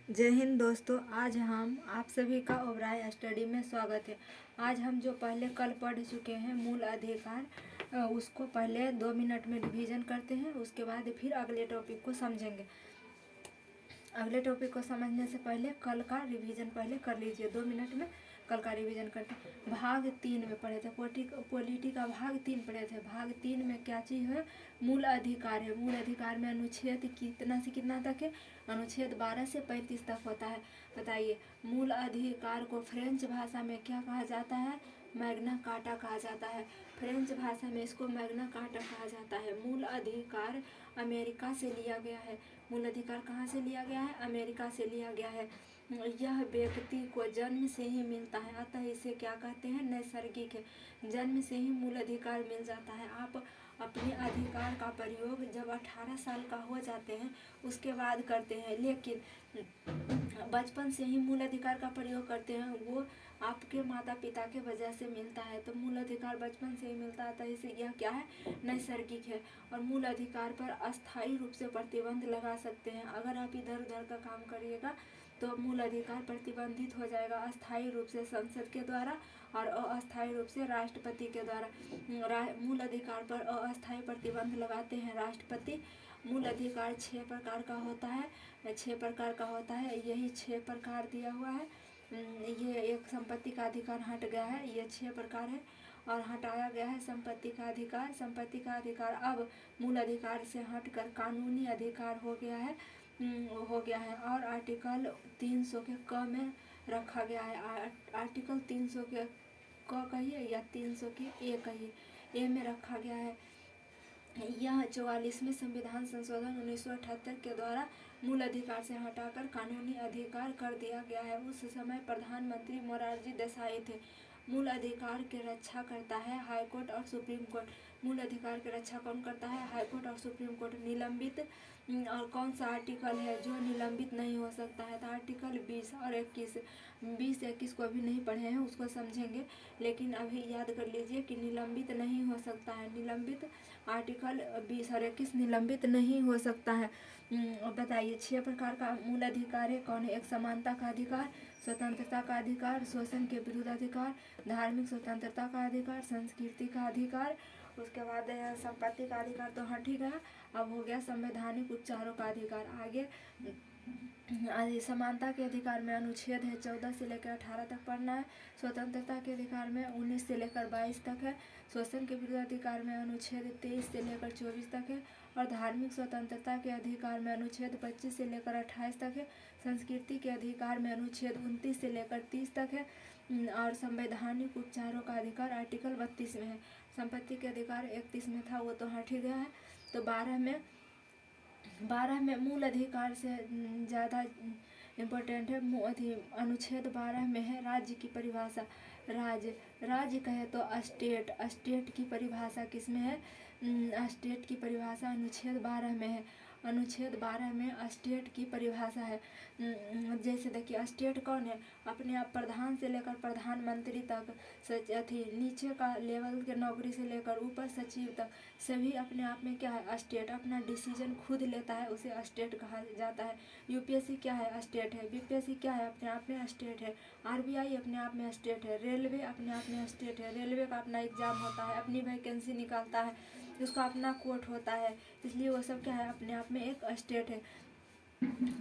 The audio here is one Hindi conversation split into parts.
जय हिंद दोस्तों। आज हम आप सभी का ओबराय स्टडी में स्वागत है। आज हम जो पहले कल पढ़ चुके हैं मूल अधिकार, उसको पहले 2 मिनट में रिवीजन करते हैं। उसके बाद फिर अगले टॉपिक को समझेंगे। अगले टॉपिक को समझने से पहले कल का रिवीजन पहले कर लीजिए। 2 मिनट में कल का रिवीजन करते हैं। भाग 3 में पढ़े थे, पॉलिटी का भाग 3 पढ़े थे। भाग 3 में क्या चीज़ है? मूल अधिकार है। मूल अधिकार में अनुच्छेद कितना से कितना तक है? अनुच्छेद 12 से 35 तक होता है। बताइए, मूल अधिकार को फ्रेंच भाषा में क्या कहा जाता है? मैग्ना कार्टा कहा जाता है। फ्रेंच भाषा में इसको मैग्ना कार्टा कहा जाता है। मूल अधिकार अमेरिका से लिया गया है। मूल अधिकार कहाँ से लिया गया है? अमेरिका से लिया गया है। यह व्यक्ति को जन्म से ही मिलता है, अतः इसे क्या कहते हैं? नैसर्गिक है। जन्म से ही मूल अधिकार मिल जाता है। आप अपने अधिकार का प्रयोग जब 18 साल का हो जाते हैं उसके बाद करते हैं, लेकिन बचपन से ही मूल अधिकार का प्रयोग करते हैं, वो आपके माता पिता के वजह से मिलता है। तो मूल अधिकार बचपन से ही मिलता है, तो इसे यह क्या है? नैसर्गिक है। और मूल अधिकार पर अस्थायी रूप से प्रतिबंध लगा सकते हैं। अगर आप इधर उधर का काम करिएगा तो मूल अधिकार प्रतिबंधित हो जाएगा, अस्थायी रूप से संसद के द्वारा और अस्थायी रूप से राष्ट्रपति के द्वारा। मूल अधिकार पर अस्थायी प्रतिबंध लगाते हैं राष्ट्रपति। मूल अधिकार 6 प्रकार का होता है। 6 प्रकार का होता है, यही 6 प्रकार दिया हुआ है। ये एक संपत्ति का अधिकार हट गया है, ये 6 प्रकार है और हटाया गया है संपत्ति का अधिकार। संपत्ति का अधिकार अब मूल अधिकार से हटकर कानूनी अधिकार हो गया है। और आर्टिकल 300 के क में रखा गया है। आर्टिकल 300 के क कहिए या 300 के ए कहिए, ए में रखा गया है। यह 44वें संविधान संशोधन 1978 के द्वारा मूल अधिकार से हटाकर कानूनी अधिकार कर दिया गया है। उस समय प्रधानमंत्री मोरारजी देसाई थे। मूल अधिकार की रक्षा करता है हाईकोर्ट और सुप्रीम कोर्ट। मूल अधिकार की रक्षा कौन करता है? हाईकोर्ट और सुप्रीम कोर्ट। निलंबित और कौन सा आर्टिकल है जो निलंबित नहीं हो सकता है? तो आर्टिकल 20 और 21। 20-21 को अभी नहीं पढ़े हैं, उसको समझेंगे, लेकिन अभी याद कर लीजिए कि निलंबित नहीं हो सकता है। निलंबित आर्टिकल 20 और 21 निलंबित नहीं हो सकता है। बताइए, 6 प्रकार का मूल अधिकार है। कौन है? एक समानता का अधिकार, स्वतंत्रता का अधिकार, शोषण के विरुद्ध अधिकार, धार्मिक स्वतंत्रता का अधिकार, संस्कृति का अधिकार, उसके बाद संपत्ति का अधिकार तो हाँ ठीक है। अब हो गया संवैधानिक उपचारों का अधिकार। आगे समानता के अधिकार में अनुच्छेद है 14 से लेकर 18 तक पढ़ना है। स्वतंत्रता के अधिकार में 19 से लेकर 22 तक है। शोषण के विरुद्ध अधिकार में अनुच्छेद 23 से लेकर 24 तक है। और धार्मिक स्वतंत्रता के अधिकार में अनुच्छेद 25 से लेकर 28 तक है। संस्कृति के अधिकार में अनुच्छेद 29 से लेकर 30 तक है। और संवैधानिक उपचारों का अधिकार आर्टिकल 32 में है। संपत्ति के अधिकार 31 में था, वो तो हट ही गया है। तो 12 में मूल अधिकार से ज़्यादा इम्पोर्टेंट है अनुच्छेद 12 में है राज्य की परिभाषा। राज्य कहे तो स्टेट की परिभाषा किस में है? स्टेट की परिभाषा अनुच्छेद 12 में है। अनुच्छेद 12 में स्टेट की परिभाषा है। जैसे देखिए, स्टेट कौन है? अपने आप प्रधान से लेकर प्रधानमंत्री तक, नीचे का लेवल के नौकरी से लेकर ऊपर सचिव तक सभी अपने आप में क्या है? स्टेट। अपना डिसीजन खुद लेता है, उसे स्टेट कहा जाता है। यूपीएससी क्या है? स्टेट है। बीपीएससी क्या है? अपने आप में स्टेट है। आरबीआई अपने आप में स्टेट है। रेलवे अपने आप में स्टेट है। रेलवे का अपना एग्जाम होता है, अपनी वैकेंसी निकालता है, उसका अपना कोर्ट होता है, इसलिए वो सब क्या है? अपने आप में एक स्टेट है।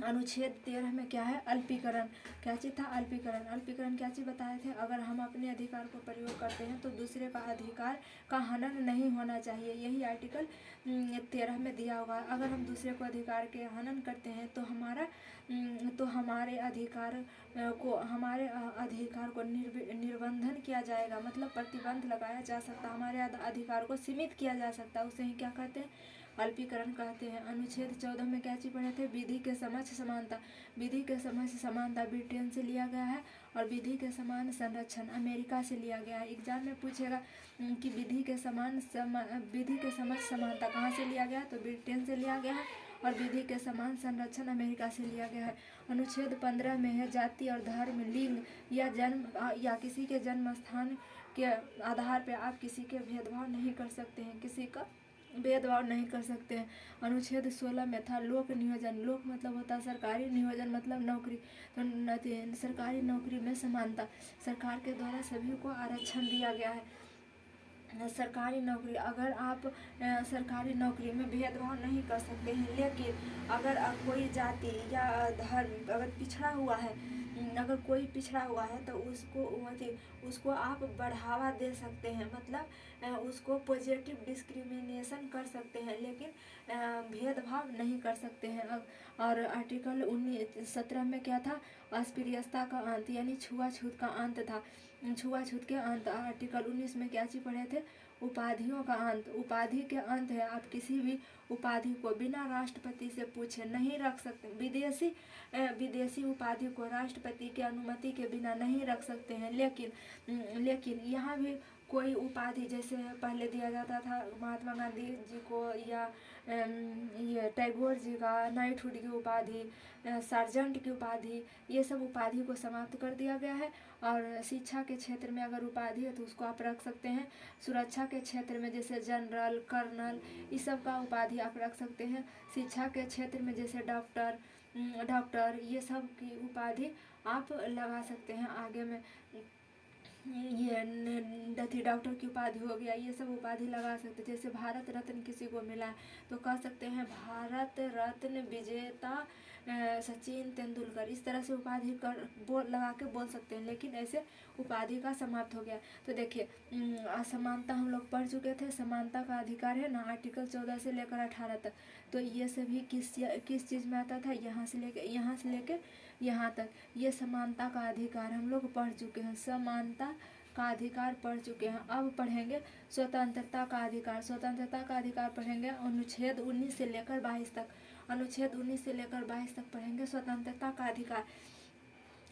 अनुच्छेद 13 में क्या है? अल्पीकरण। क्या चीज़ था? अल्पीकरण। अल्पीकरण क्या चीज़ बताए थे? अगर हम अपने अधिकार को प्रयोग करते हैं तो दूसरे का अधिकार का हनन नहीं होना चाहिए, यही आर्टिकल 13 में दिया हुआ है। अगर हम दूसरे को अधिकार के हनन करते हैं तो हमारे अधिकार को निर्बंधन किया जाएगा, मतलब प्रतिबंध लगाया जा सकता है, हमारे अधिकार को सीमित किया जा सकता है, उसे ही क्या कहते हैं? अल्पीकरण कहते हैं। अनुच्छेद 14 में क्या चीज पढ़े थे? विधि के समक्ष समानता। विधि के समक्ष समानता ब्रिटेन से लिया गया है और विधि के समान संरक्षण अमेरिका से लिया गया है। एग्जाम में पूछेगा कि विधि के समक्ष समानता कहाँ से लिया गया? तो ब्रिटेन से लिया गया है। और विधि के समान संरक्षण अमेरिका से लिया गया है। अनुच्छेद 15 में है जाति और धर्म, लिंग या जन्म या किसी के जन्म स्थान के आधार पर आप किसी के भेदभाव नहीं कर सकते हैं, किसी का भेदभाव नहीं कर सकते हैं। अनुच्छेद 16 में था लोक नियोजन, लोक मतलब होता है सरकारी, नियोजन मतलब नौकरी। तो सरकारी नौकरी में समानता, सरकार के द्वारा सभी को आरक्षण दिया गया है। सरकारी नौकरी, अगर आप सरकारी नौकरी में भेदभाव नहीं कर सकते हैं, लेकिन अगर कोई जाति या धर्म अगर पिछड़ा हुआ है, अगर कोई पिछड़ा हुआ है तो उसको आप बढ़ावा दे सकते हैं, मतलब उसको पॉजिटिव डिस्क्रिमिनेशन कर सकते हैं, लेकिन भेदभाव नहीं कर सकते हैं। और आर्टिकल 17 में क्या था, अस्पृश्यता का अंत यानी छुआछूत का अंत था, छुआछूत के अंत। आर्टिकल 19 में क्या चीज पढ़े थे, उपाधियों का अंत, उपाधि के अंत है, आप किसी भी उपाधि को बिना राष्ट्रपति से पूछे नहीं रख सकते। विदेशी उपाधि को राष्ट्रपति की अनुमति के बिना नहीं रख सकते हैं, लेकिन यहाँ भी कोई उपाधि जैसे पहले दिया जाता था महात्मा गांधी जी को या ये टैगोर जी का नाइटहुड की उपाधि, सार्जेंट की उपाधि, ये सब उपाधि को समाप्त कर दिया गया है। और शिक्षा के क्षेत्र में अगर उपाधि है तो उसको आप रख सकते हैं। सुरक्षा के क्षेत्र में जैसे जनरल, कर्नल, इस सब का उपाधि आप रख सकते हैं। शिक्षा के क्षेत्र में जैसे डॉक्टर ये सब की उपाधि आप लगा सकते हैं। आगे में ये डॉक्टर की उपाधि हो गया, ये सब उपाधि लगा सकते हैं। जैसे भारत रत्न किसी को मिला है तो कह सकते हैं भारत रत्न विजेता सचिन तेंदुलकर, इस तरह से उपाधि लगा के बोल सकते हैं, लेकिन ऐसे उपाधि का समाप्त हो गया। तो देखिए असमानता हम लोग पढ़ चुके थे, समानता का अधिकार है ना आर्टिकल 14 से लेकर 18 तक। तो ये सभी किस चीज़ में आता था, यहाँ से लेके यहाँ तक ये समानता का अधिकार हम लोग पढ़ चुके हैं, समानता का अधिकार पढ़ चुके हैं। अब पढ़ेंगे स्वतंत्रता का अधिकार। स्वतंत्रता का अधिकार पढ़ेंगे अनुच्छेद 19 से लेकर 22 तक, अनुच्छेद 19 से लेकर 22 तक पढ़ेंगे स्वतंत्रता का अधिकार,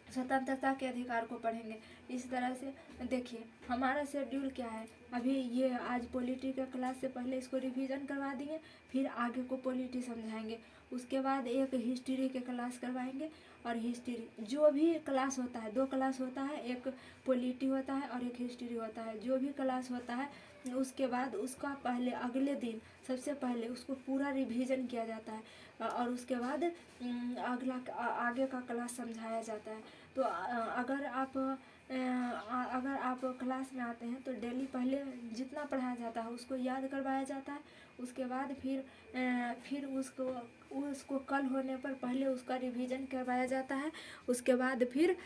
स्वतंत्रता के अधिकार को पढ़ेंगे। इस तरह से देखिए हमारा शेड्यूल क्या है, अभी ये आज पॉलिटी का क्लास से पहले इसको रिवीजन करवा दिए, फिर आगे को पॉलिटी समझाएंगे, उसके बाद एक हिस्ट्री के क्लास करवाएंगे। और हिस्ट्री जो भी क्लास होता है, 2 क्लास होता है, एक पॉलिटी होता है और एक हिस्ट्री होता है। जो भी क्लास होता है उसके बाद उसका पहले अगले दिन सबसे पहले उसको पूरा रिवीजन किया जाता है और उसके बाद आगे का क्लास समझाया जाता है। तो अगर आप क्लास में आते हैं तो डेली पहले जितना पढ़ाया जाता है उसको याद करवाया जाता है, उसके बाद फिर उसको कल होने पर पहले उसका रिवीजन करवाया जाता है, उसके बाद फिर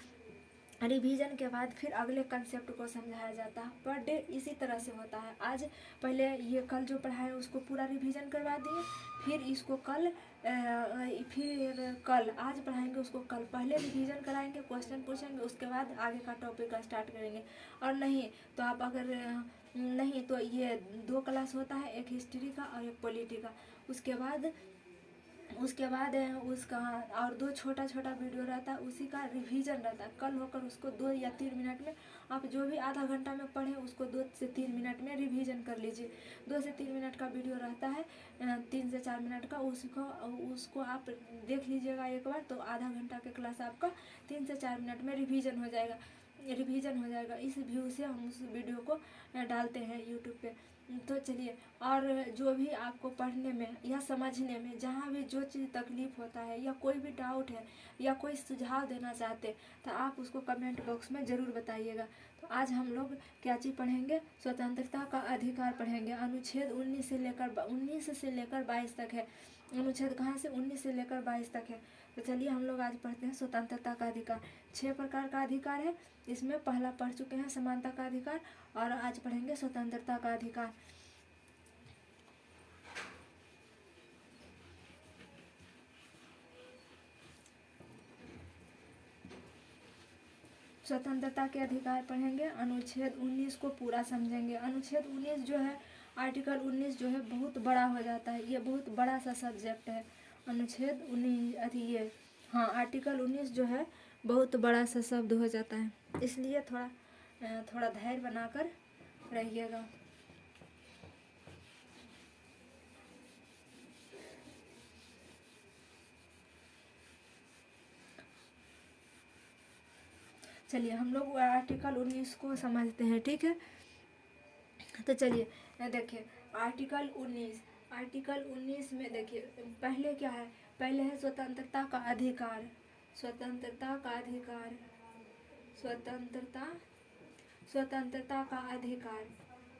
रिवीजन के बाद फिर अगले कंसेप्ट को समझाया जाता है। पर डे इसी तरह से होता है। आज पहले ये कल जो पढ़ाए उसको पूरा रिवीजन करवा दिए, फिर इसको कल आज पढ़ाएंगे उसको कल, पहले रिवीजन कराएंगे, क्वेश्चन पूछेंगे, उसके बाद आगे का टॉपिक का स्टार्ट करेंगे। और नहीं तो आप अगर नहीं तो ये 2 क्लास होता है, एक हिस्ट्री का और एक पॉलिटी का। उसके बाद उसका और 2 छोटा वीडियो रहता है, उसी का रिवीजन रहता है। कल होकर उसको 2 या 3 मिनट में आप जो भी आधा घंटा में पढ़ें उसको 2 से 3 मिनट में रिवीजन कर लीजिए। 2 से 3 मिनट का वीडियो रहता है, 3 से 4 मिनट का, उसको आप देख लीजिएगा एक बार, तो आधा घंटा के क्लास आपका 3 से 4 मिनट में रिवीजन हो जाएगा। इस व्यू से हम उस वीडियो को डालते हैं यूट्यूब पे। तो चलिए, और जो भी आपको पढ़ने में या समझने में जहाँ भी जो चीज़ तकलीफ होता है या कोई भी डाउट है या कोई सुझाव देना चाहते तो आप उसको कमेंट बॉक्स में ज़रूर बताइएगा। तो आज हम लोग क्या चीज़ पढ़ेंगे, स्वतंत्रता का अधिकार पढ़ेंगे। अनुच्छेद 19 से लेकर 22 तक है। अनुच्छेद कहाँ से 19 से लेकर 22 तक है। तो चलिए हम लोग आज पढ़ते हैं स्वतंत्रता का अधिकार। 6 प्रकार का अधिकार है, इसमें पहला पढ़ चुके हैं समानता का अधिकार, और आज पढ़ेंगे स्वतंत्रता का अधिकार। स्वतंत्रता के अधिकार पढ़ेंगे, अनुच्छेद 19 को पूरा समझेंगे। अनुच्छेद 19 जो है, आर्टिकल 19 जो है बहुत बड़ा हो जाता है, ये बहुत बड़ा सा सब्जेक्ट है। अनुच्छेद 19 आर्टिकल 19 जो है बहुत बड़ा सा शब्द हो जाता है, इसलिए थोड़ा धैर्य बनाकर रहिएगा। चलिए हम लोग आर्टिकल 19 को समझते हैं, ठीक है। तो चलिए देखिए, आर्टिकल 19 में देखिए पहले क्या है, पहले है स्वतंत्रता का अधिकार, स्वतंत्रता का अधिकार, स्वतंत्रता का अधिकार,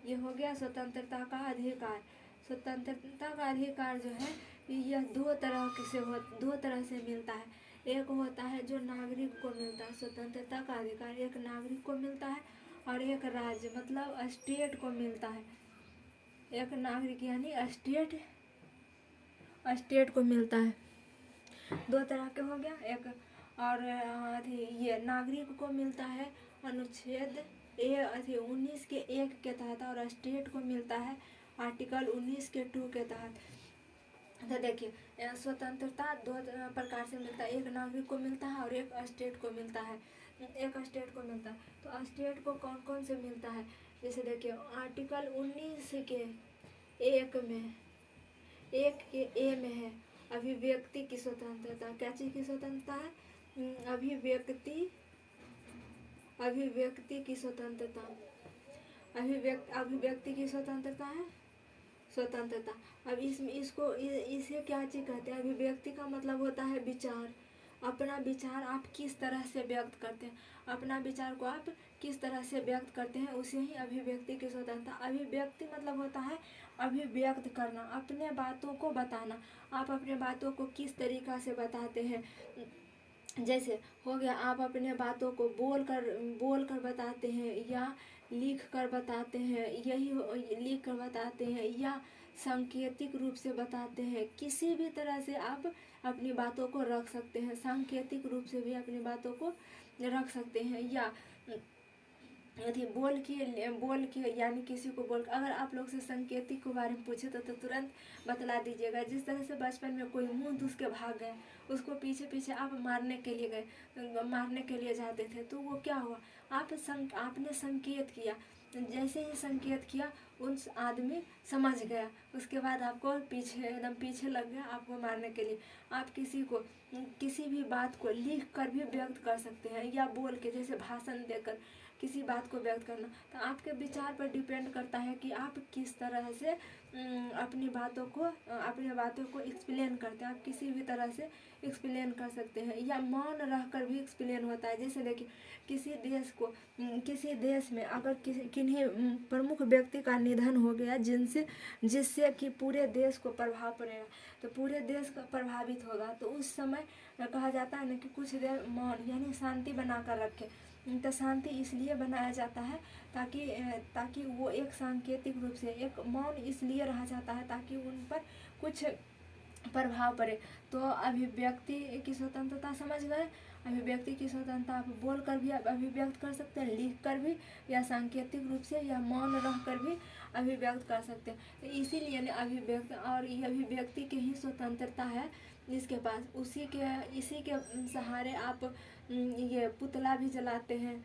ये हो गया स्वतंत्रता का अधिकार। स्वतंत्रता का अधिकार जो है यह दो तरह से मिलता है। एक होता है जो नागरिक को मिलता है, स्वतंत्रता का अधिकार एक नागरिक को मिलता है, और एक राज्य मतलब स्टेट को मिलता है। एक नागरिक यानी स्टेट को मिलता है। दो तरह के हो गया, एक और ये नागरिक को मिलता है अनुच्छेद 19 के 1 के तहत, और स्टेट को मिलता है आर्टिकल 19 के 2 के तहत। तो देखिए स्वतंत्रता दो प्रकार से मिलता है, एक नागरिक को मिलता है और एक स्टेट को मिलता है। एक स्टेट को मिलता है, तो स्टेट को कौन कौन से मिलता है, जैसे देखिए आर्टिकल 19 के 1 में, 1 के ए में है अभिव्यक्ति की स्वतंत्रता। क्या चीज की स्वतंत्रता है? अभिव्यक्ति की स्वतंत्रता, अभिव्यक्ति की स्वतंत्रता है स्वतंत्रता। अब इसे क्या चीज कहते हैं? अभिव्यक्ति का मतलब होता है विचार, अपना विचार आप किस तरह से व्यक्त करते हैं, अपना विचार को आप किस तरह से व्यक्त करते हैं, उसे ही अभिव्यक्ति की स्वतंत्रता। अभिव्यक्ति मतलब होता है अभिव्यक्त करना, अपने बातों को बताना, आप अपने बातों को किस तरीका से बताते हैं। जैसे हो गया आप अपने बातों को बोल कर बताते हैं, या लिख कर बताते हैं, लिख कर बताते हैं, या सांकेतिक रूप से बताते हैं। किसी भी तरह से आप अपनी बातों को रख सकते हैं, सांकेतिक रूप से भी अपनी बातों को रख सकते हैं, या यदि बोल के यानी किसी को बोल, अगर आप लोग से संकेतिक के बारे में पूछे तो तुरंत बतला दीजिएगा। जिस तरह से बचपन में कोई मुंह दूस के भाग गए, उसको पीछे पीछे आप मारने के लिए जाते थे, तो वो क्या हुआ, आपने संकेत किया, जैसे ही संकेत किया उस आदमी समझ गया, उसके बाद आपको एकदम पीछे लग गया आपको मारने के लिए। आप किसी भी बात को लिख कर भी व्यक्त कर सकते हैं, या बोल के, जैसे भाषण देकर किसी बात को व्यक्त करना। तो आपके विचार पर डिपेंड करता है कि आप किस तरह से अपनी बातों को एक्सप्लेन करते हैं। आप किसी भी तरह से एक्सप्लेन कर सकते हैं, या मौन रहकर भी एक्सप्लेन होता है। जैसे देखिए किसी देश में अगर किन्हीं प्रमुख व्यक्ति का निधन हो गया, जिससे कि पूरे देश को प्रभाव पड़ेगा, तो पूरे देश का प्रभावित होगा, तो उस समय कहा जाता है ना कि कुछ देर मौन यानी शांति बना कर रखे। तो शांति इसलिए बनाया जाता है ताकि वो एक सांकेतिक रूप से एक मौन इसलिए रहा जाता है ताकि उन पर कुछ प्रभाव पड़े। तो अभिव्यक्ति की स्वतंत्रता समझ गए। अभिव्यक्ति की स्वतंत्रता आप बोल कर भी अभिव्यक्त कर सकते हैं, लिख कर भी, या सांकेतिक रूप से, या मौन रह कर भी अभिव्यक्त कर सकते हैं। तो इसीलिए अभिव्यक्ति, और ये अभिव्यक्ति की ही स्वतंत्रता है जिसके पास, इसी के सहारे आप ये पुतला भी जलाते हैं,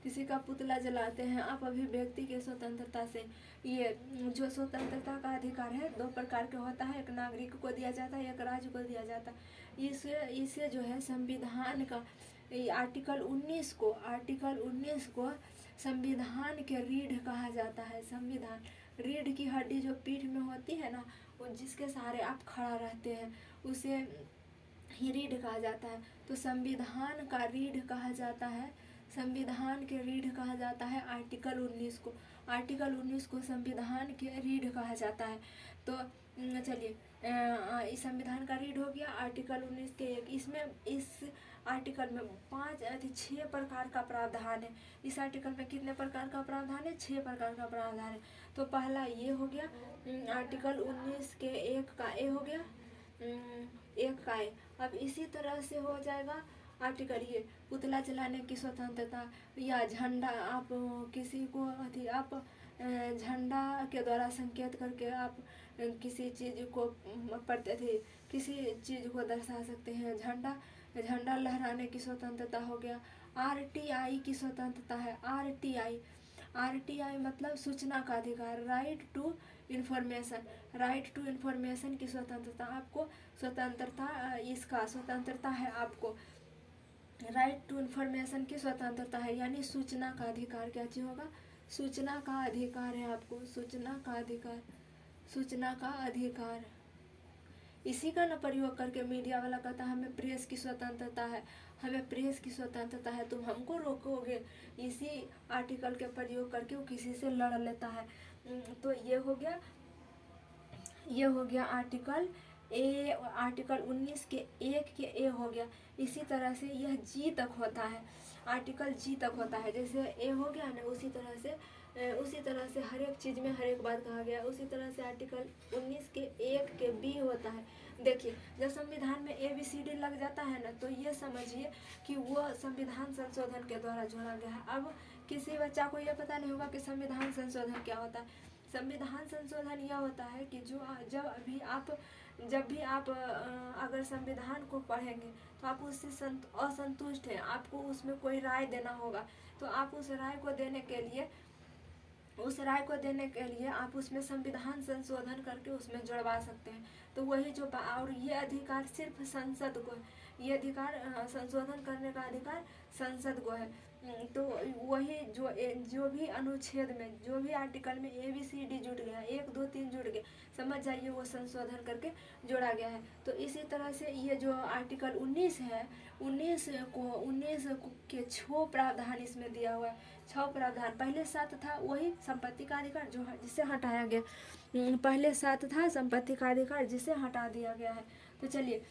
किसी का पुतला जलाते हैं आप अभिव्यक्ति की स्वतंत्रता से। ये जो स्वतंत्रता का अधिकार है दो प्रकार के होता है, एक नागरिक को दिया जाता है, एक राज्य को दिया जाता है। इसे जो है संविधान का आर्टिकल 19 को संविधान के रीढ़ कहा जाता है। संविधान, रीढ़ की हड्डी जो पीठ में होती है ना, वो जिसके सहारे आप खड़ा रहते हैं, उसे ही रीढ़ कहा जाता है। तो संविधान का रीढ़ कहा जाता है, संविधान के रीढ़ कहा जाता है आर्टिकल 19 को। आर्टिकल 19 को संविधान के रीढ़ कहा जाता है। तो चलिए इस संविधान का रीढ़ हो गया आर्टिकल 19 के एक। इस आर्टिकल में 6 प्रकार का प्रावधान है। इस आर्टिकल में कितने प्रकार का प्रावधान है? 6 प्रकार का प्रावधान है। तो पहला ये हो गया आर्टिकल 19 के 1 का ए हो गया, 1 का ए। अब इसी तरह से हो जाएगा आर्टिकल ये पुतला जलाने की स्वतंत्रता, या झंडा, आप किसी को आप झंडा के द्वारा संकेत करके आप किसी चीज़ को दर्शा सकते हैं। झंडा लहराने की स्वतंत्रता हो गया। आरटीआई की स्वतंत्रता है। आरटीआई मतलब सूचना का अधिकार, राइट टू इन्फॉर्मेशन की स्वतंत्रता। आपको स्वतंत्रता है आपको, राइट टू इन्फॉर्मेशन की स्वतंत्रता है, यानी सूचना का अधिकार। क्या चीज होगा? सूचना का अधिकार है आपको, सूचना का अधिकार, सूचना का अधिकार। इसी का न प्रयोग करके मीडिया वाला कहता है हमें प्रेस की स्वतंत्रता है, हमें प्रेस की स्वतंत्रता है, तुम हमको रोकोगे। इसी आर्टिकल के प्रयोग करके वो किसी से लड़ लेता है। तो ये हो गया, ये हो गया आर्टिकल ए, आर्टिकल 19 के 1 के ए हो गया। इसी तरह से यह जी तक होता है, आर्टिकल जी तक होता है। जैसे ए हो गया ना, उसी तरह से हर एक चीज़ में हर एक बात कहा गया। उसी तरह से आर्टिकल 19 के 1 के बी होता है। देखिए जब संविधान में ABCD लग जाता है ना, तो ये समझिए कि वो संविधान संशोधन के द्वारा जोड़ा गया है। अब किसी बच्चा को ये पता नहीं होगा कि संविधान संशोधन क्या होता है। संविधान संशोधन यह होता है कि जब भी आप अगर संविधान को पढ़ेंगे तो आप उससे असंतुष्ट हैं, आपको उसमें कोई राय देना होगा, तो आप उस राय को देने के लिए आप उसमें संविधान संशोधन करके उसमें जुड़वा सकते हैं। तो वही जो और ये अधिकार सिर्फ संसद को, ये अधिकार संशोधन करने का अधिकार संसद को है। तो वही जो भी अनुच्छेद में, जो भी आर्टिकल में ABCD जुड़ गया, 1 2 3 जुड़ गए, समझ जाइए वो संशोधन करके जोड़ा गया है। तो इसी तरह से ये जो आर्टिकल 19 है, 19 के 6 प्रावधान इसमें दिया हुआ है। 6 प्रावधान, पहले 7 था वही संपत्ति का अधिकार जो जिसे हटाया गया। पहले 7 था संपत्ति का अधिकार जिसे हटा दिया गया है। तो चलिए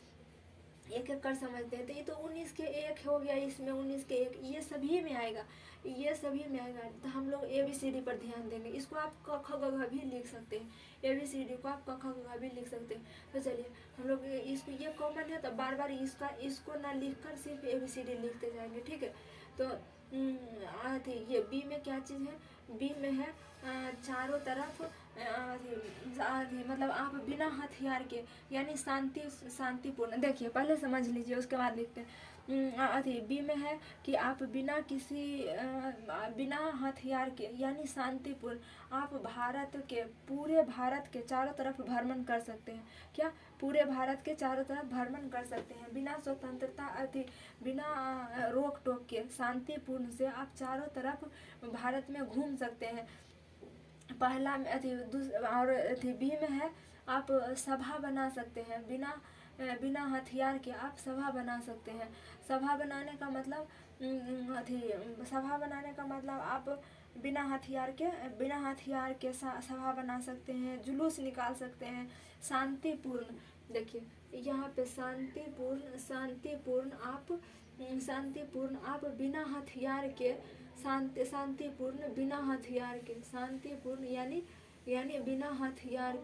एक एक कर समझते हैं। तो ये तो 19 के 1 हो गया, इसमें 19 के 1 ये सभी में आएगा, ये सभी में आएगा। तो हम लोग ABCD पर ध्यान देंगे। इसको आप क ख ग घ भी लिख सकते हैं, ABCD को आप क ख ग घ भी लिख सकते हैं। तो चलिए हम लोग इसको, ये कॉमन है तो बार बार इसको ना लिख कर सिर्फ ABCD लिखते जाएंगे, ठीक है। तो ये बी में क्या चीज़ है, बी में है चारों तरफ मतलब आप बिना हथियार के, यानी शांतिपूर्ण। देखिए पहले समझ लीजिए उसके बाद लिखते हैं। बी में है कि आप बिना हथियार के यानी शांतिपूर्ण आप पूरे भारत के चारों तरफ भ्रमण कर सकते हैं। क्या, पूरे भारत के चारों तरफ भ्रमण कर सकते हैं बिना स्वतंत्रता बिना रोक टोक के, शांतिपूर्ण से आप चारों तरफ भारत में घूम सकते हैं। पहला और बी में है आप सभा बना सकते हैं, बिना हथियार के आप सभा बना सकते हैं। सभा बनाने का मतलब आप बिना हथियार के सभा बना सकते हैं, जुलूस निकाल सकते हैं, शांतिपूर्ण। देखिए यहाँ पे शांतिपूर्ण आप बिना हथियार के, शांतिपूर्ण बिना हथियार के, शांतिपूर्ण यानी बिना हथियार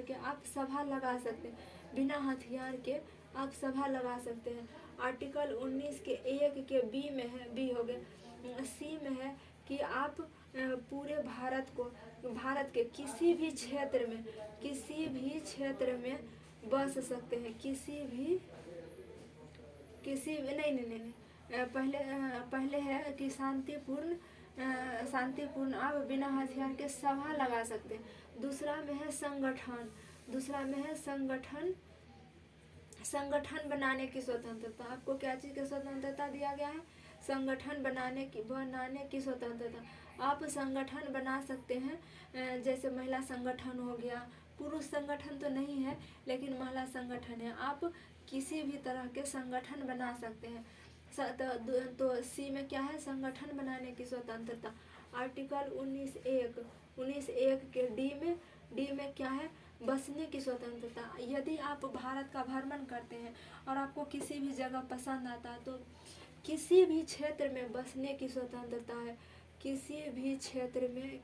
के आप सभा लगा सकते हैं, बिना हथियार के आप सभा लगा सकते हैं। आर्टिकल 19 के 1 के बी में है, बी हो गया। सी में है कि आप पूरे भारत के किसी भी क्षेत्र में बस सकते हैं, नहीं, पहले है कि शांतिपूर्ण आप बिना हथियार के सभा लगा सकते हैं। दूसरा में है संगठन बनाने की स्वतंत्रता। आपको क्या चीज़ की स्वतंत्रता दिया गया है, संगठन बनाने की स्वतंत्रता। आप संगठन बना सकते हैं, जैसे महिला संगठन हो गया, पुरुष संगठन तो नहीं है लेकिन महिला संगठन है, आप किसी भी तरह के संगठन बना सकते हैं। तो सी में क्या है, संगठन बनाने की स्वतंत्रता। आर्टिकल 19(1) के डी में क्या है, बसने की स्वतंत्रता। यदि आप भारत का भ्रमण करते हैं और आपको किसी भी जगह पसंद आता है तो किसी भी क्षेत्र में बसने की स्वतंत्रता है, किसी भी क्षेत्र में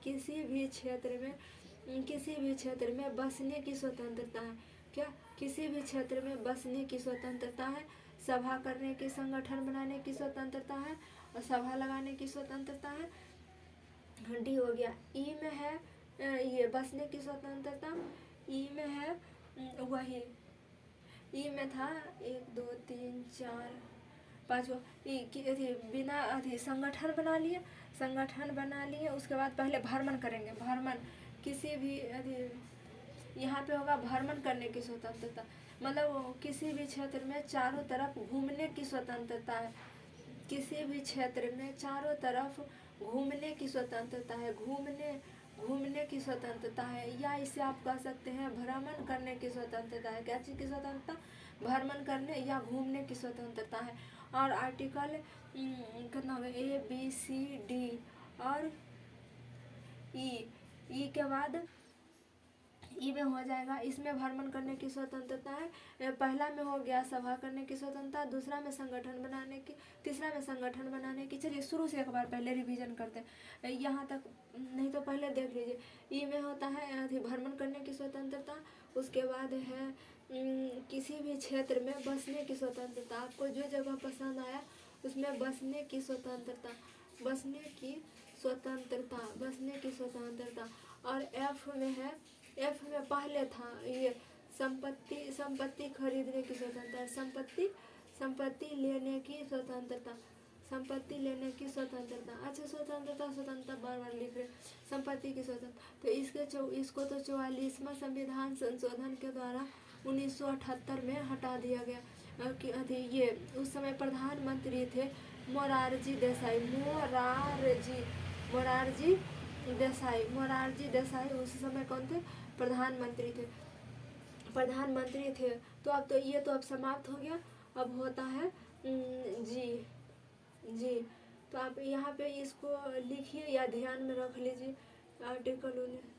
बसने की स्वतंत्रता है। क्या, किसी भी क्षेत्र में बसने की स्वतंत्रता है, सभा करने की, संगठन बनाने की स्वतंत्रता है और सभा लगाने की स्वतंत्रता है। डी हो गया। ई में है ये बसने की स्वतंत्रता। ई में है वही, ई में था 1 2 3 4 5 बिना संगठन बना लिए, उसके बाद पहले भ्रमण करेंगे, भ्रमण किसी भी यहाँ पे होगा भ्रमण करने की स्वतंत्रता, मतलब किसी भी क्षेत्र में चारों तरफ घूमने की स्वतंत्रता है, किसी भी क्षेत्र में चारों तरफ घूमने की स्वतंत्रता है, घूमने की स्वतंत्रता है, या इसे आप कह सकते हैं भ्रमण करने की स्वतंत्रता है। क्या चीज़ की स्वतंत्रता? भ्रमण करने या घूमने की स्वतंत्रता है। और आर्टिकल कितना होगा? ABCD और ई के बाद ई में हो जाएगा, इसमें भ्रमण करने की स्वतंत्रता है। पहला में हो गया सभा करने की स्वतंत्रता, दूसरा में संगठन बनाने की, तीसरा में संगठन बनाने की। चलिए शुरू से एक बार पहले रिवीजन करते हैं, यहाँ तक नहीं तो पहले देख लीजिए। ई में होता है भ्रमण करने की स्वतंत्रता, उसके बाद है किसी भी क्षेत्र में बसने की स्वतंत्रता, आपको जो जगह पसंद आया उसमें बसने की स्वतंत्रता, बसने की स्वतंत्रता। और एफ में है, एफ में पहले था ये संपत्ति खरीदने की स्वतंत्रता, संपत्ति लेने की स्वतंत्रता, अच्छा स्वतंत्रता बार बार लिख रहे, संपत्ति की स्वतंत्रता। तो इसको तो 44वां संविधान संशोधन के द्वारा 1978 में हटा दिया गया। कि ये उस समय प्रधानमंत्री थे मोरारजी देसाई उस समय कौन थे? प्रधानमंत्री थे। तो अब तो ये तो अब समाप्त हो गया, अब होता है जी। तो आप यहाँ पे इसको लिखिए या ध्यान में रख लीजिए। आर्टिकल 19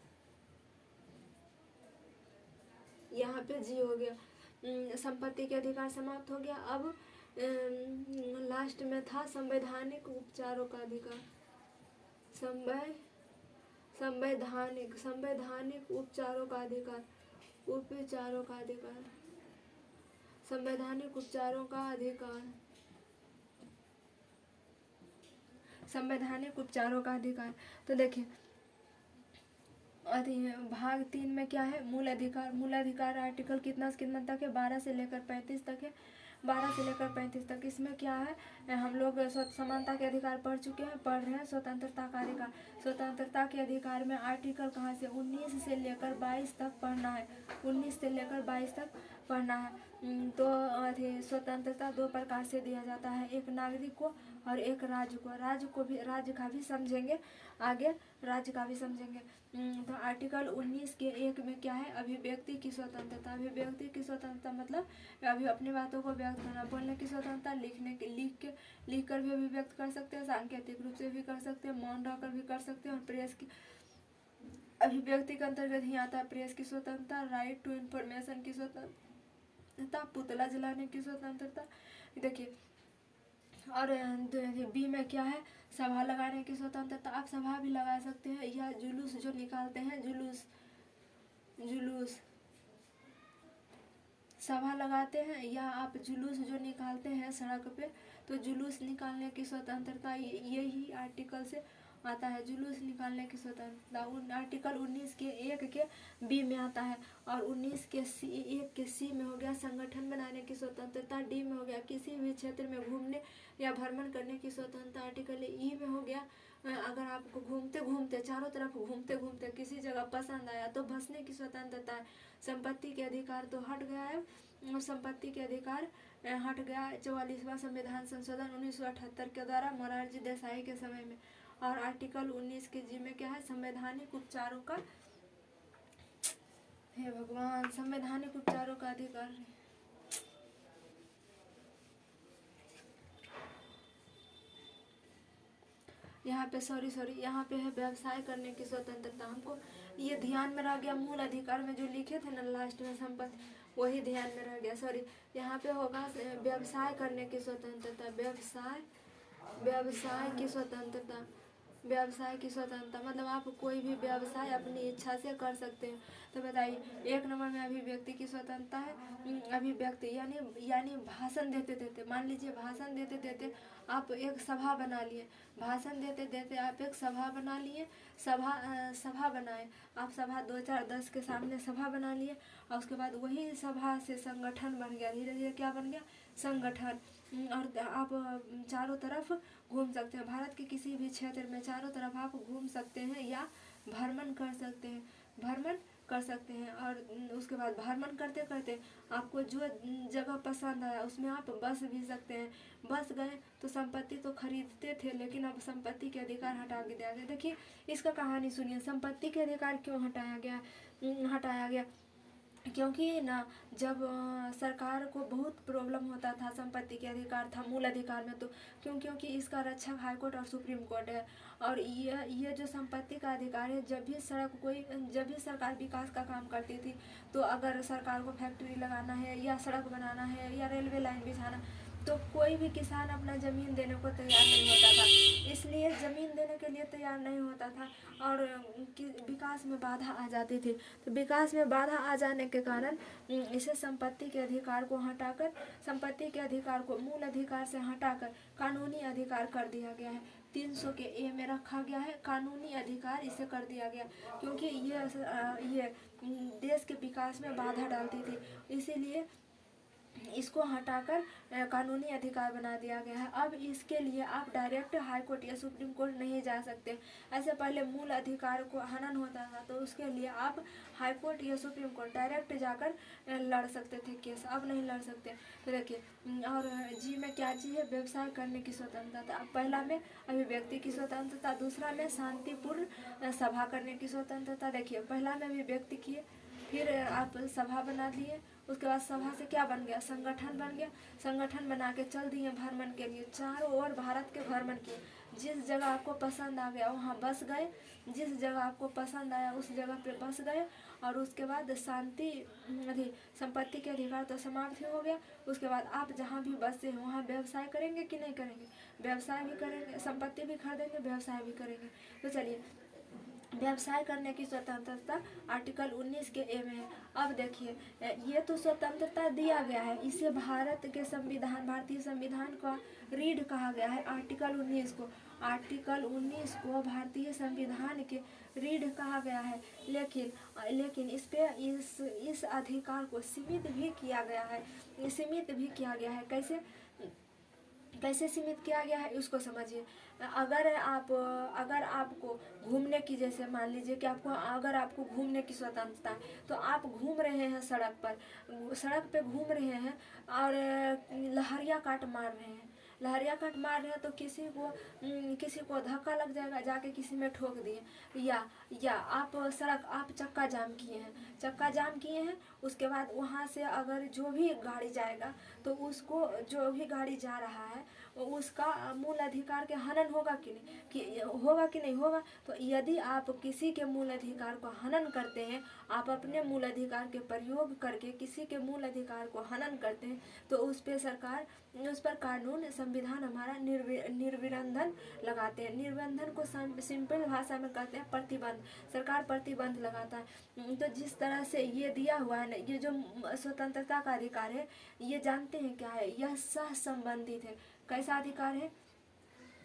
यहाँ पे जी हो गया, संपत्ति के अधिकार समाप्त हो गया। अब लास्ट में था संवैधानिक उपचारों का अधिकार, संवैधानिक उपचारों का अधिकार, संवैधानिक उपचारों का अधिकार, संवैधानिक उपचारों का अधिकार। तो देखिए भाग 3 में क्या है? मूल अधिकार आर्टिकल कितना से कितना तक है? 12 से लेकर 35 तक है, 12 से लेकर 35 तक। इसमें क्या है? हम लोग समानता के अधिकार पढ़ चुके हैं, पढ़ रहे हैं स्वतंत्रता का अधिकार। स्वतंत्रता के अधिकार में आर्टिकल कहाँ से? 19 से लेकर 22 तक पढ़ना है, 19 से लेकर 22 तक पढ़ना है। तो स्वतंत्रता 2 प्रकार से दिया जाता है, एक नागरिक को और एक राज्य को। राज्य का भी समझेंगे आगे, राज्य का भी समझेंगे। तो आर्टिकल 19 के 1 में क्या है? अभिव्यक्ति की स्वतंत्रता। अभिव्यक्ति की स्वतंत्रता मतलब अभी अपनी बातों को व्यक्त करना, बोलने की स्वतंत्रता, लिख कर भी अभिव्यक्त कर सकते हैं, सांकेतिक रूप से भी कर सकते हैं, मौन रहकर भी कर सकते हैं। और प्रेस की अभिव्यक्ति के अंतर्गत ही आता है प्रेस की स्वतंत्रता, राइट टू इंफॉर्मेशन की स्वतंत्रता, पुतला जलाने की स्वतंत्रता। देखिए और बी में क्या है? सभा लगाने की स्वतंत्रता। आप सभा भी लगा सकते हैं या जुलूस जो निकालते हैं, जुलूस सभा लगाते हैं या आप जुलूस जो निकालते हैं सड़क पे, तो जुलूस निकालने की स्वतंत्रता यही आर्टिकल से आता है, जुलूस निकालने की स्वतंत्रता। आर्टिकल 19 के 1 के बी में आता है। और 19 के 1 के सी में हो गया संगठन बनाने की स्वतंत्रता। डी में हो गया किसी भी क्षेत्र में घूमने या भ्रमण करने की स्वतंत्रता। आर्टिकल ई में हो गया अगर आपको घूमते चारों तरफ घूमते किसी जगह पसंद आया तो बसने की स्वतंत्रता है। संपत्ति के अधिकार तो हट गया है, संपत्ति के अधिकार हट गया 44वां संविधान संशोधन 1978 के द्वारा मोरारजी देसाई के समय में। और आर्टिकल 19 के जी में क्या है? संवैधानिक उपचारों का, हे भगवान, संवैधानिक उपचारों का अधिकार। यहाँ पे सॉरी यहाँ पे है व्यवसाय करने की स्वतंत्रता। हमको ये ध्यान में रह गया, मूल अधिकार में जो लिखे थे ना लास्ट में संपत्ति, वही ध्यान में रह गया, सॉरी। यहाँ पे होगा व्यवसाय करने की स्वतंत्रता, व्यवसाय की स्वतंत्रता मतलब आप कोई भी व्यवसाय अपनी इच्छा से कर सकते हैं। तो बताइए 1 नंबर में अभिव्यक्ति की स्वतंत्रता है। अभिव्यक्ति यानी भाषण देते मान लीजिए भाषण देते आप एक सभा बना लिए, भाषण देते आप एक सभा बना लिए, सभा बनाए आप, सभा 2 4 10 के सामने सभा बना लिए। और उसके बाद वही सभा से संगठन बन गया, धीरे धीरे क्या बन गया? संगठन। और आप चारों तरफ घूम सकते हैं, भारत के किसी भी क्षेत्र में चारों तरफ आप घूम सकते हैं या भ्रमण कर सकते हैं, भ्रमण कर सकते हैं। और उसके बाद भ्रमण करते करते आपको जो जगह पसंद आया उसमें आप बस भी सकते हैं। बस गए तो संपत्ति तो खरीदते थे, लेकिन अब संपत्ति के अधिकार हटा के दिया गया। देखिए इसका कहानी सुनिए, संपत्ति के अधिकार क्यों हटाया गया। क्योंकि ना जब सरकार को बहुत प्रॉब्लम होता था, संपत्ति के अधिकार था मूल अधिकार में, तो क्योंकि इसका रक्षक हाई कोर्ट और सुप्रीम कोर्ट है। और ये जो संपत्ति का अधिकार है, जब भी सरकार विकास का काम करती थी, तो अगर सरकार को फैक्ट्री लगाना है या सड़क बनाना है या रेलवे लाइन बिछाना, तो कोई भी किसान अपना ज़मीन देने को तैयार नहीं होता था। इसलिए ज़मीन देने के लिए तैयार नहीं होता था और विकास में बाधा आ जाती थी। तो विकास में बाधा आ जाने के कारण इसे संपत्ति के अधिकार को हटाकर, संपत्ति के अधिकार को मूल अधिकार से हटाकर कानूनी अधिकार कर दिया गया है। 300 के ए में रखा गया है, कानूनी अधिकार इसे कर दिया गया, क्योंकि ये देश के विकास में बाधा डालती थी, इसीलिए इसको हटाकर कानूनी अधिकार बना दिया गया है। अब इसके लिए आप डायरेक्ट हाई कोर्ट या सुप्रीम कोर्ट नहीं जा सकते। ऐसे पहले मूल अधिकार को हनन होता था, तो उसके लिए आप हाई कोर्ट या सुप्रीम कोर्ट डायरेक्ट जाकर लड़ सकते थे केस, अब नहीं लड़ सकते। तो देखिए, और जी में क्या चीज़ है, व्यवसाय करने की स्वतंत्रता। पहला में अभिव्यक्ति की स्वतंत्रता, दूसरा में शांतिपूर्ण सभा करने की स्वतंत्रता। देखिए पहला में अभिव्यक्ति किए, फिर आप सभा बना लिए, उसके बाद सभा से क्या बन गया, संगठन बन गया। संगठन बना के चल दिए भ्रमण के लिए, चारों ओर भारत के भ्रमण किए। जिस जगह आपको पसंद आ गया वहाँ बस गए, जिस जगह आपको पसंद आया उस जगह पे बस गए। और उसके बाद संपत्ति के अधिकार तो समाप्त ही हो गया। उसके बाद आप जहाँ भी बसे हैं वहाँ व्यवसाय करेंगे कि नहीं करेंगे, व्यवसाय भी करेंगे, संपत्ति भी खरीदेंगे, व्यवसाय भी करेंगे। तो चलिए, व्यवसाय करने की स्वतंत्रता आर्टिकल 19 के ए में है। अब देखिए, ये तो स्वतंत्रता दिया गया है, इसे भारत के संविधान, भारतीय संविधान का रीढ़ कहा गया है आर्टिकल 19 को। आर्टिकल 19 को भारतीय संविधान के रीढ़ कहा गया है, लेकिन इस अधिकार को सीमित भी किया गया है। कैसे सीमित किया गया है उसको समझिए। अगर आपको घूमने की, जैसे मान लीजिए कि अगर आपको घूमने की स्वतंत्रता है, तो आप घूम रहे हैं सड़क पे घूम रहे हैं और लहरिया काट मार रहे हैं, तो किसी को धक्का लग जाएगा, जाके किसी में ठोक दिए, या आप चक्का जाम किए हैं। उसके बाद वहाँ से अगर जो भी गाड़ी जाएगा, तो उसको, जो भी गाड़ी जा रहा है उसका मूल अधिकार के हनन होगा कि नहीं होगा। तो यदि आप किसी के मूल अधिकार को हनन करते हैं, आप अपने मूल अधिकार के प्रयोग करके किसी के मूल अधिकार को हनन करते हैं, तो उस पर कानून, संविधान हमारा निर्विरंधन लगाते हैं। निर्बंधन को सिंपल भाषा में कहते हैं प्रतिबंध। सरकार प्रतिबंध लगाता है। तो जिस तरह से ये दिया हुआ है ना, ये जो स्वतंत्रता का अधिकार है, ये जानते हैं क्या है, यह सह संबंधित है। कैसा अधिकार है,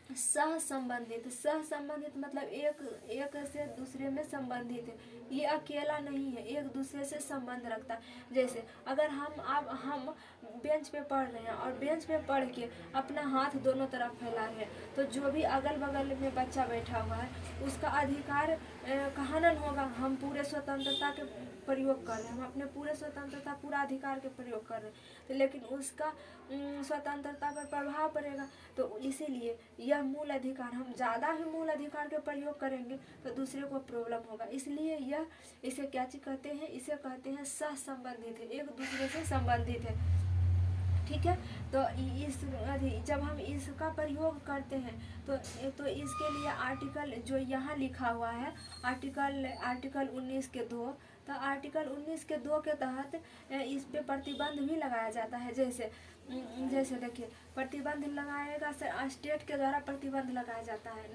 सह संबंधित मतलब एक से दूसरे में संबंधित है। ये अकेला नहीं है, एक दूसरे से संबंध रखता है। जैसे अगर हम बेंच पे पढ़ रहे हैं और बेंच पे पढ़ के अपना हाथ दोनों तरफ फैला रहे हैं, तो जो भी अगल बगल में बच्चा बैठा हुआ है उसका अधिकार का हनन होगा। हम पूरे स्वतंत्रता के प्रयोग कर रहे हैं, हम अपने पूरे स्वतंत्रता, पूरा अधिकार के प्रयोग कर रहे हैं, तो लेकिन उसका स्वतंत्रता पर प्रभाव पड़ेगा। तो इसीलिए यह मूल अधिकार, हम ज़्यादा ही मूल अधिकार के प्रयोग करेंगे तो दूसरे को प्रॉब्लम होगा। इसलिए इसे क्या चीज कहते हैं, इसे कहते हैं सह संबंधित है, एक दूसरे से संबंधित है। ठीक है, तो जब हम इसका प्रयोग करते हैं तो इसके लिए आर्टिकल जो यहाँ लिखा हुआ है, आर्टिकल 19 के 2, तो आर्टिकल 19 के 2 के तहत इस पे प्रतिबंध भी लगाया जाता है। जैसे देखिए, प्रतिबंध लगाएगा स्टेट के द्वारा प्रतिबंध लगाया जाता है।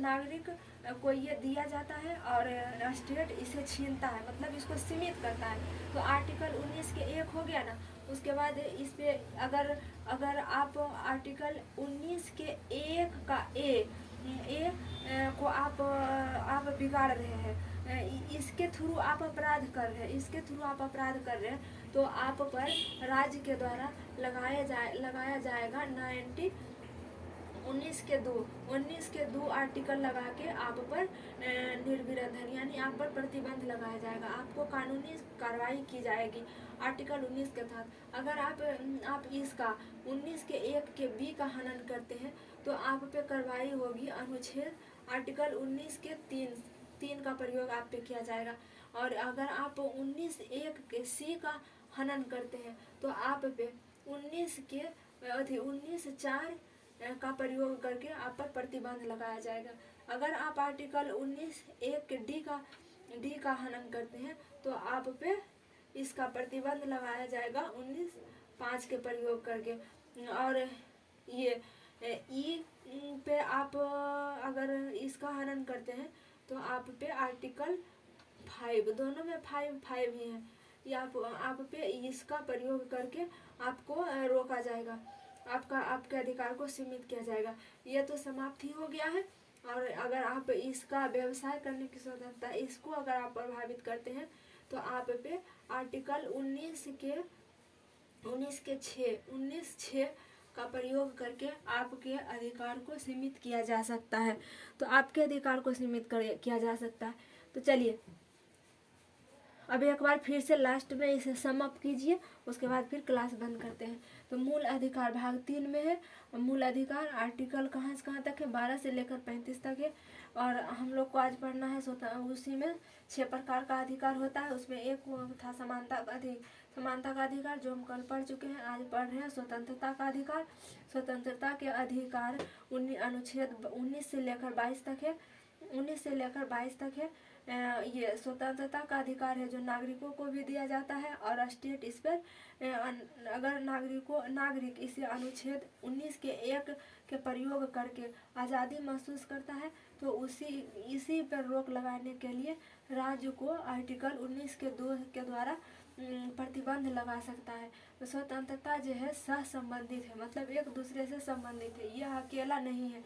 नागरिक को ये दिया जाता है और स्टेट इसे छीनता है, मतलब इसको सीमित करता है। तो आर्टिकल 19 के 1 हो गया ना, उसके बाद इस पे अगर आप आर्टिकल 19 के 1 का ए को आप बिगाड़ रहे हैं, इसके थ्रू आप अपराध कर रहे हैं, तो आप पर राज्य के द्वारा लगाया जाएगा 19 के 2 आर्टिकल लगा के आप पर निर्विरोध यानी आप पर प्रतिबंध लगाया जाएगा, आपको कानूनी कार्रवाई की जाएगी आर्टिकल 19 के तहत। अगर आप इसका 19 के 1 के बी का हनन करते हैं तो आप पे कार्रवाई होगी आर्टिकल 19 के 3 का प्रयोग आप पे किया जाएगा। और अगर आप 19(1) के सी का हनन करते हैं तो आप पे 19(4) का प्रयोग करके आप पर प्रतिबंध लगाया जाएगा। अगर आप आर्टिकल 19(1) के डी का हनन करते हैं तो आप पे इसका प्रतिबंध लगाया जाएगा 19(5) के प्रयोग करके। और ये ई पे आप अगर इसका हनन करते हैं तो आप पे आर्टिकल 5, दोनों में 5 ही है, या आप पे इसका प्रयोग करके आपको रोका जाएगा, आपके अधिकार को सीमित किया जाएगा। ये तो समाप्त ही हो गया है। और अगर आप इसका व्यवसाय करने की स्वतंत्रता इसको अगर आप प्रभावित करते हैं तो आप पे आर्टिकल 19(6) का प्रयोग करके आपके अधिकार को सीमित किया जा सकता है। तो आपके अधिकार को सीमित किया जा सकता है। तो चलिए अब एक बार फिर से लास्ट में इसे समाप्त कीजिए, उसके बाद फिर क्लास बंद करते हैं। तो मूल अधिकार भाग 3 में है। मूल अधिकार आर्टिकल कहाँ से कहाँ तक है, 12 से लेकर 35 तक है। और हम लोग को आज पढ़ना है उसी में 6 प्रकार का अधिकार होता है। उसमें एक था समानता का अधिकार जो हम कल पढ़ चुके हैं। आज पढ़ रहे हैं स्वतंत्रता का अधिकार। स्वतंत्रता के अधिकार अनुच्छेद 19 से लेकर 22 तक है। 19 से लेकर 22 तक है। ये स्वतंत्रता का अधिकार है जो नागरिकों को भी दिया जाता है और स्टेट इस पर अगर नागरिक इसे अनुच्छेद 19 के 1 के प्रयोग करके आज़ादी महसूस करता है तो इसी पर रोक लगाने के लिए राज्य को आर्टिकल 19 के 2 के द्वारा प्रतिबंध लगा सकता है। तो स्वतंत्रता जो है सहसंबंधित है, मतलब एक दूसरे से संबंधित है, यह अकेला नहीं है।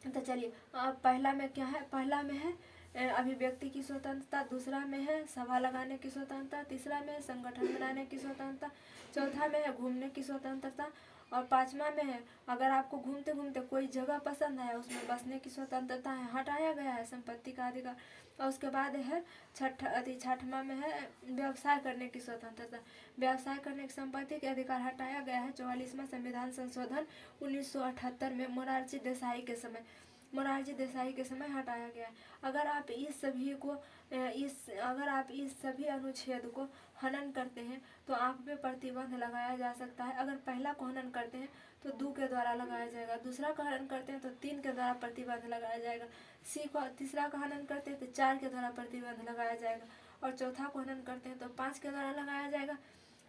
तो चलिए पहला में क्या है, पहला में है अभिव्यक्ति की स्वतंत्रता, दूसरा में है सभा लगाने की स्वतंत्रता, तीसरा में है संगठन बनाने की स्वतंत्रता, चौथा में है घूमने की स्वतंत्रता और पांचवा में है अगर आपको घूमते घूमते कोई जगह पसंद है उसमें बसने की स्वतंत्रता है, हटाया गया है संपत्ति का अधिकार। और उसके बाद है छठवां में है व्यवसाय करने की स्वतंत्रता, व्यवसाय करने की संपत्ति के अधिकार हटाया गया है 44वां संविधान संशोधन 1978 में मोरारजी देसाई के समय हटाया गया है। अगर आप इस सभी अनुच्छेद को हनन करते हैं तो आप पे प्रतिबंध लगाया जा सकता है। अगर पहला को हनन करते हैं तो 2 के द्वारा लगाया जाएगा, दूसरा का हनन करते हैं तो 3 के द्वारा प्रतिबंध लगाया जाएगा, तीसरा का हनन करते हैं तो 4 के द्वारा प्रतिबंध लगाया जाएगा और चौथा को हनन करते हैं तो 5 के द्वारा लगाया जाएगा।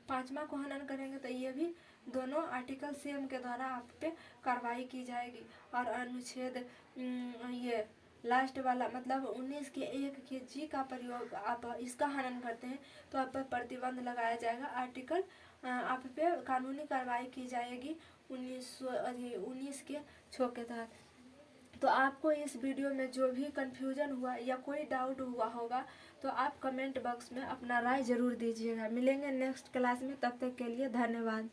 पांचवा को हनन करेंगे तो ये भी दोनों आर्टिकल सेम के द्वारा आप पे कार्रवाई की जाएगी। और अनुच्छेद ये लास्ट वाला मतलब 19 के 1 के जी का प्रयोग आप इसका हनन करते हैं तो आप पर प्रतिबंध लगाया जाएगा, आर्टिकल आप पे कानूनी कार्रवाई की जाएगी 19 के 6 के तहत। तो आपको इस वीडियो में जो भी कन्फ्यूजन हुआ या कोई डाउट हुआ होगा तो आप कमेंट बॉक्स में अपना राय ज़रूर दीजिएगा। मिलेंगे नेक्स्ट क्लास में, तब तक के लिए धन्यवाद।